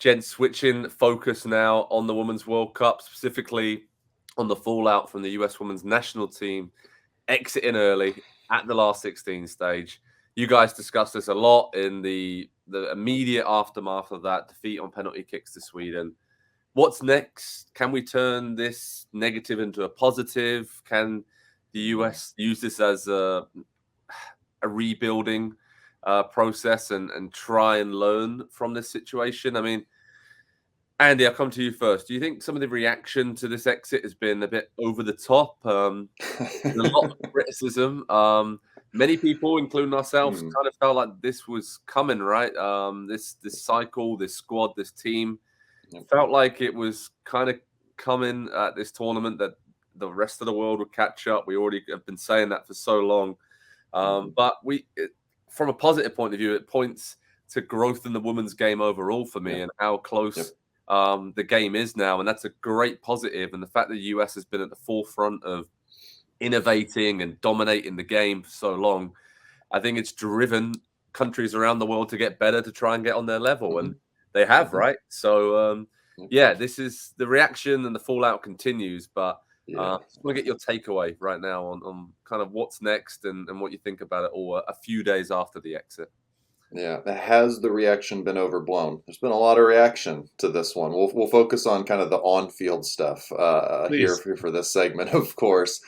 Gents, switching focus now on the Women's World Cup, specifically on the fallout from the US Women's National Team exiting early at the last 16 stage. You guys discussed this a lot in the immediate aftermath of that defeat on penalty kicks to Sweden. What's next? Can we turn this negative into a positive? Can the US use this as a rebuilding process and try and learn from this situation? I mean, Andy, I'll come to you first. Do you think some of the reaction to this exit has been a bit over the top? There's a lot of criticism. Many people, including ourselves, kind of felt like this was coming, right? This cycle, this squad, this team felt like it was kind of coming at this tournament, that the rest of the world would catch up. We already have been saying that for so long. But from a positive point of view, it points to growth in the women's game overall for me, and how close the game is now. And that's a great positive. And the fact that the US has been at the forefront of innovating and dominating the game for so long, I think it's driven countries around the world to get better, to try and get on their level. And they have, right? So, this is the reaction, and the fallout continues. But I just want to get your takeaway right now on kind of what's next and what you think about it all a few days after the exit. Yeah, has the reaction been overblown? There's been a lot of reaction to this one. We'll focus on kind of the on-field stuff here for this segment, of course.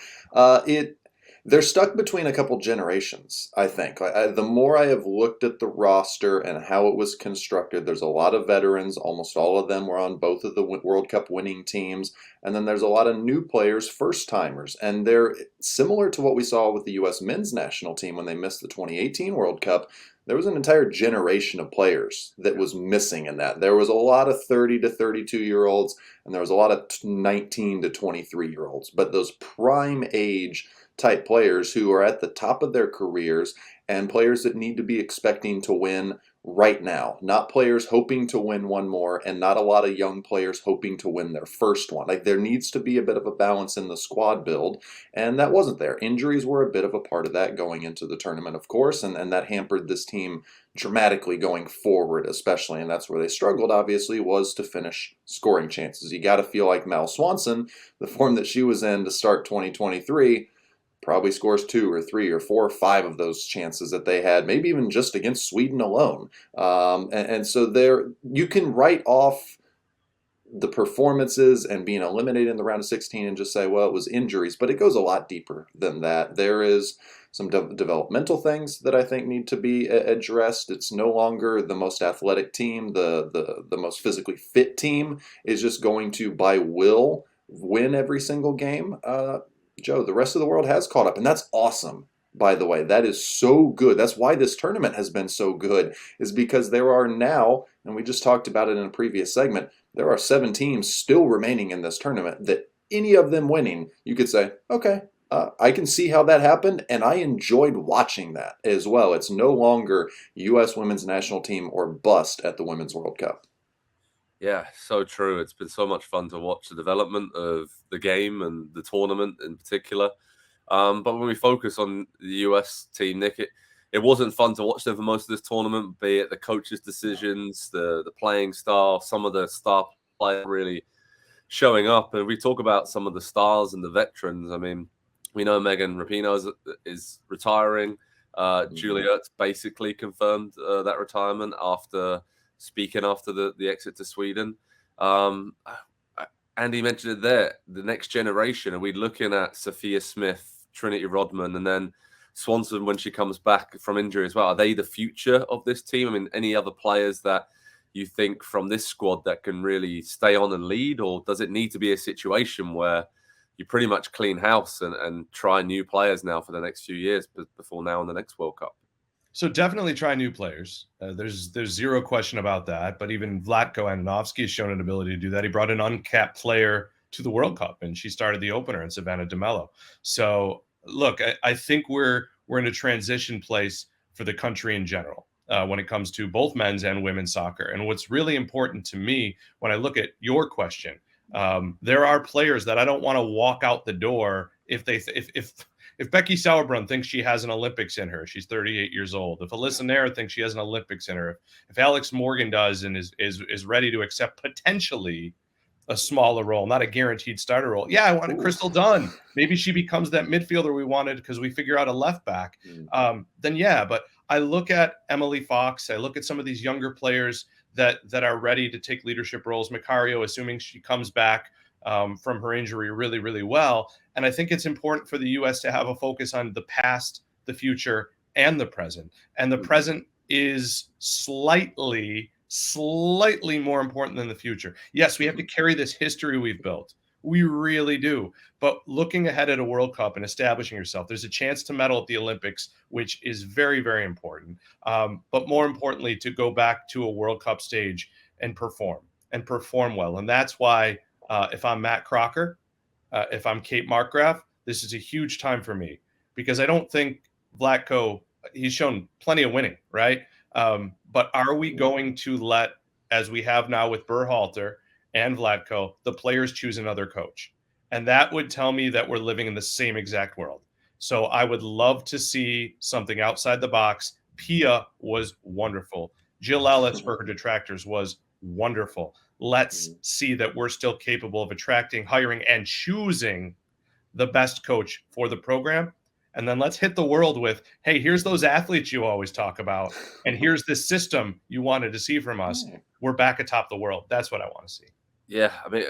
They're stuck between a couple generations, I think. The more I have looked at the roster and how it was constructed, there's a lot of veterans. Almost all of them were on both of the World Cup winning teams. And then there's a lot of new players, first-timers. And they're similar to what we saw with the U.S. men's national team when they missed the 2018 World Cup. There was an entire generation of players that was missing in that. There was a lot of 30 to 32-year-olds, and there was a lot of 19 to 23-year-olds. But those prime age type players who are at the top of their careers, and players that need to be expecting to win right now, not players hoping to win one more, and not a lot of young players hoping to win their first one. Like, there needs to be a bit of a balance in the squad build, and that wasn't there. Injuries were a bit of a part of that going into the tournament, of course, and that hampered this team dramatically going forward, especially, and that's where they struggled, obviously, was to finish scoring chances. You got to feel like Mal Swanson, the form that she was in to start 2023, probably scores 2 or 3 or 4 or 5 of those chances that they had, maybe even just against Sweden alone. And so there, you can write off the performances and being eliminated in the round of 16 and just say, well, it was injuries, but it goes a lot deeper than that. There is some developmental things that I think need to be addressed. It's no longer the most athletic team, the most physically fit team is just going to, by will, win every single game. Joe, the rest of the world has caught up, and that's awesome, by the way. That is so good. That's why this tournament has been so good, is because there are now, and we just talked about it in a previous segment, there are 7 teams still remaining in this tournament that any of them winning, you could say, okay, I can see how that happened, and I enjoyed watching that as well. It's no longer U.S. women's national team or bust at the Women's World Cup. Yeah, so true. It's been so much fun to watch the development of the game and the tournament in particular. But when we focus on the US team, Nick, it wasn't fun to watch them for most of this tournament, be it the coaches' decisions, the playing style, some of the star players really showing up. And we talk about some of the stars and the veterans. I mean, we know Megan Rapinoe is retiring. Juliet's basically confirmed that retirement after speaking after the exit to Sweden. Andy mentioned it there, the next generation. Are we looking at Sophia Smith, Trinity Rodman, and then Swanson when she comes back from injury as well? Are they the future of this team? I mean, any other players that you think from this squad that can really stay on and lead, or does it need to be a situation where you pretty much clean house and try new players now for the next few years before now in the next World Cup? So definitely try new players. There's zero question about that. But even Vlatko Andonovski has shown an ability to do that. He brought an uncapped player to the World Cup, and she started the opener in Savannah DeMello. So look, I think we're in a transition place for the country in general when it comes to both men's and women's soccer. And what's really important to me when I look at your question, there are players that I don't want to walk out the door if If Becky Sauerbrunn thinks she has an Olympics in her, she's 38 years old. If Alyssa Nair thinks she has an Olympics in her, if Alex Morgan does and is ready to accept potentially a smaller role, not a guaranteed starter role. Yeah, I wanted Crystal Dunn. Maybe she becomes that midfielder we wanted because we figure out a left back. Then yeah, but I look at Emily Fox. I look at some of these younger players that are ready to take leadership roles. Macario, assuming she comes back from her injury really, really well. And I think it's important for the U.S. to have a focus on the past, the future, and the present. And the present is slightly more important than the future. Yes, we have to carry this history we've built. We really do. But looking ahead at a World Cup and establishing yourself, there's a chance to medal at the Olympics, which is very, very important. But more importantly, to go back to a World Cup stage and perform well. And that's why if I'm Matt Crocker, if I'm Kate Markgraf, this is a huge time for me, because I don't think Vlatko, he's shown plenty of winning, right? But are we going to let, as we have now with Berhalter and Vlatko, the players choose another coach? And that would tell me that we're living in the same exact world. So I would love to see something outside the box. Pia was wonderful. Jill Ellis for her detractors was wonderful. Let's see that we're still capable of attracting, hiring, and choosing the best coach for the program. And then let's hit the world with, hey, here's those athletes you always talk about. And here's this system you wanted to see from us. We're back atop the world. That's what I want to see. Yeah, I mean,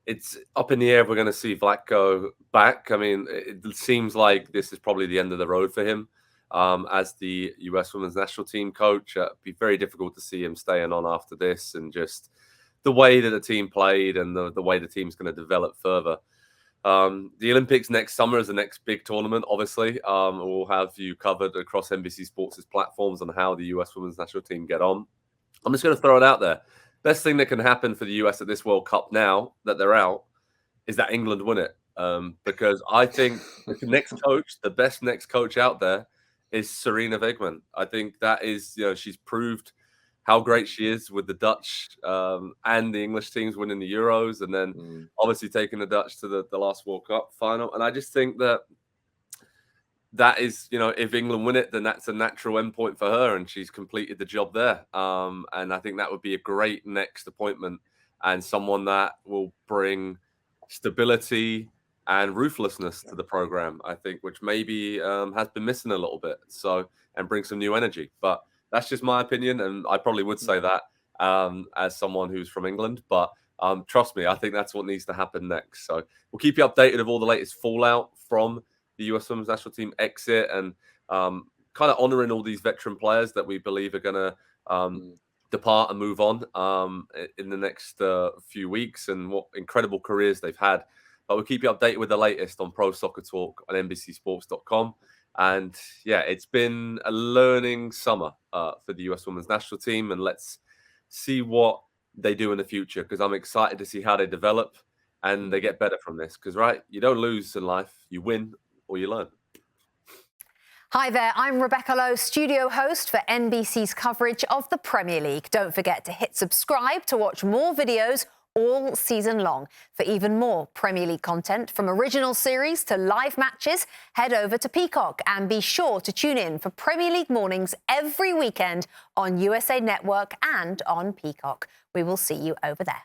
it's up in the air if we're going to see Vlatko back. I mean, it seems like this is probably the end of the road for him as the US Women's National Team coach. It'd be very difficult to see him staying on after this, and just the way that the team played and the way the team's going to develop further. The Olympics next summer is the next big tournament, obviously. We'll have you covered across NBC Sports' platforms on how the US Women's National Team get on. I'm just going to throw it out there. Best thing that can happen for the US at this World Cup now that they're out is that England win it. Because I think the next coach, the best next coach out there is Serena Wigman. I think that is, she's proved how great she is with the Dutch and the English teams winning the Euros, and then obviously taking the Dutch to the last World Cup final. And I just think that is, if England win it, then that's a natural endpoint for her, and she's completed the job there. And I think that would be a great next appointment, and someone that will bring stability and ruthlessness to the program, I think, which maybe has been missing a little bit. So, and bring some new energy. But that's just my opinion, and I probably would say that as someone who's from England. But trust me, I think that's what needs to happen next. So we'll keep you updated of all the latest fallout from the US Women's National Team exit, and kind of honouring all these veteran players that we believe are going to depart and move on in the next few weeks, and what incredible careers they've had. But we'll keep you updated with the latest on Pro Soccer Talk on NBCSports.com. And yeah, it's been a learning summer for the US Women's National Team, and let's see what they do in the future, because I'm excited to see how they develop and they get better from this. Because, right, you don't lose in life, you win or you learn. Hi there, I'm Rebecca Lowe, studio host for NBC's coverage of the Premier League. Don't forget to hit subscribe to watch more videos all season long. For even more Premier League content, from original series to live matches, head over to Peacock, and be sure to tune in for Premier League mornings every weekend on USA Network and on Peacock. We will see you over there.